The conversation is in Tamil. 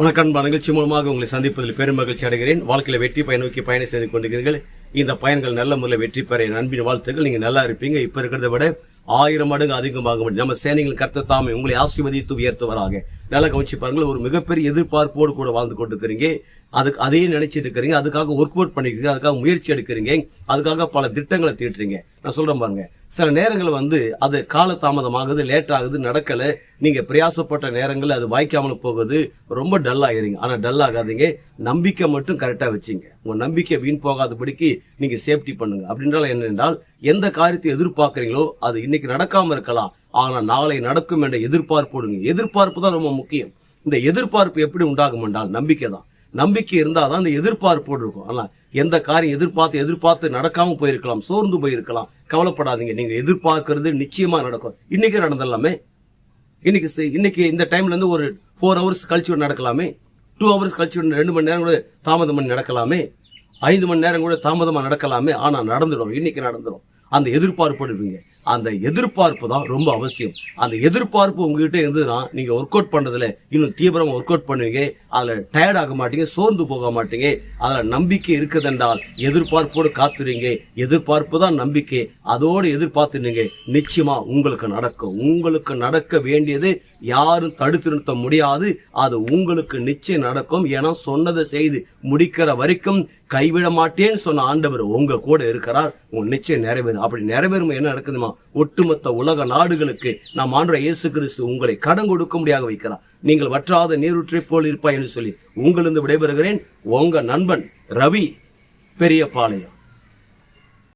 வணக்கம். நிகழ்ச்சி மூலமாக உங்களை சந்திப்பதில் பெரும் மகிழ்ச்சி அடைகிறேன். வாழ்க்கையில் வெற்றி பயன் நோக்கி பயணம் செய்து கொண்டிருக்கிறீர்கள். இந்த பயன்கள் நல்ல முறையில் வெற்றி பெற என் அன்பின் வாழ்த்துக்கள். நீங்கள் நல்லா இருப்பீங்க. இப்போ இருக்கிறத விட 1000 மடங்கு அதிகமாக முடியும். நம்ம சேனைகள் கர்த்தர் தாமே உங்களை ஆசீர்வதித்து உயர்த்துவராக. நல்லா கவனிச்சு பாருங்கள். ஒரு மிகப்பெரிய எதிர்பார்ப்போடு கூட வாழ்ந்து கொண்டு இருக்கிறீங்க. அதுக்கு அதையே நினைச்சிட்டு இருக்கிறீங்க. அதுக்காக ஒர்க் அவுட் பண்ணிக்கிறீங்க. அதுக்காக முயற்சி எடுக்கிறீங்க. அதுக்காக பல திட்டங்களை தீட்டுறீங்க. நான் சொல்றேன் பாருங்க, சில நேரங்கள் அது காலதாமதமாகுது, லேட் ஆகுது, நடக்கலை. நீங்கள் பிரயாசப்பட்ட நேரங்கள் அது வாய்க்காமல் போகுது. ரொம்ப டல் ஆகிறீங்க. ஆனால் டல் ஆகாதீங்க. நம்பிக்கை மட்டும் கரெக்டாக வச்சுங்க. உங்கள் நம்பிக்கை வீண் போகாதபடிக்கு நீங்கள் சேஃப்டி பண்ணுங்க. அப்படின்றால் என்னென்றால், எந்த காரியத்தை எதிர்பார்க்குறீங்களோ அது இன்னைக்கு நடக்காமல் இருக்கலாம், ஆனால் நாளை நடக்கும் என்ற எதிர்பார்ப்போடுங்க. எதிர்பார்ப்பு தான் ரொம்ப முக்கியம். இந்த எதிர்பார்ப்பு எப்படி உண்டாகும் என்றால் நம்பிக்கை தான். நம்பிக்கை இருந்தால் தான் இந்த எதிர்பார்ப்போடு இருக்கும். ஆனால் எந்த காரியம் எதிர்பார்த்து நடக்காமல் போயிருக்கலாம், சோர்ந்து போயிருக்கலாம். கவலைப்படாதீங்க. நீங்கள் எதிர்பார்க்கறது நிச்சயமாக நடக்கும். இன்னைக்கு நடந்துடலாமே. இன்னைக்கு இந்த டைம்ல இருந்து ஒரு 4 hours கழிச்சு நடக்கலாமே. 2 hours கழிச்சு 2 மணி நேரம் கூட தாமதம் பண்ணி நடக்கலாமே. 5 மணி நேரம் கூட தாமதமாக நடக்கலாமே. ஆனால் நடந்துடும். இன்னைக்கு நடந்துடும். அந்த எதிர்பார்ப்பு இருப்பீங்க. அந்த எதிர்பார்ப்பு தான் ரொம்ப அவசியம். அந்த எதிர்பார்ப்பு உங்ககிட்ட இருந்ததுன்னா நீங்கள் ஒர்க் அவுட் பண்ணுறதுல இன்னும் தீவிரமாக ஒர்க் அவுட் பண்ணுவீங்க. அதில் டயர்ட் ஆக மாட்டீங்க, சோர்ந்து போக மாட்டீங்க. அதில் நம்பிக்கை இருக்குதென்றால் எதிர்பார்ப்போடு காத்துறீங்க. எதிர்பார்ப்பு தான் நம்பிக்கை. அதோடு எதிர்பார்த்துனீங்க. நிச்சயமா உங்களுக்கு நடக்கும். உங்களுக்கு நடக்க வேண்டியது யாரும் தடுத்து நிறுத்த முடியாது. அது உங்களுக்கு நிச்சயம் நடக்கும். ஏன்னா சொன்னதை செய்து முடிக்கிற வரைக்கும் கைவிட மாட்டேன்னு சொன்ன ஆண்டவர் உங்க கூட இருக்கிறார். உங்க நிச்சயம் நிறைவேறும். அப்படி நிறைவேறும் என்ன நடக்குதுமா? ஒட்டுமொத்த உலக நாடுகளுக்கு நாம் ஆண்டவர் இயேசு கிறிஸ்து உங்களை கடன் கொடுக்க முடியாத வைக்கிறார். நீங்கள் வற்றாத நீரூற்றை போல் இருப்பாய் என்று சொல்லி உங்களிருந்து விடைபெறுகிறேன். உங்க நண்பன் ரவி, பெரியபாளையம்.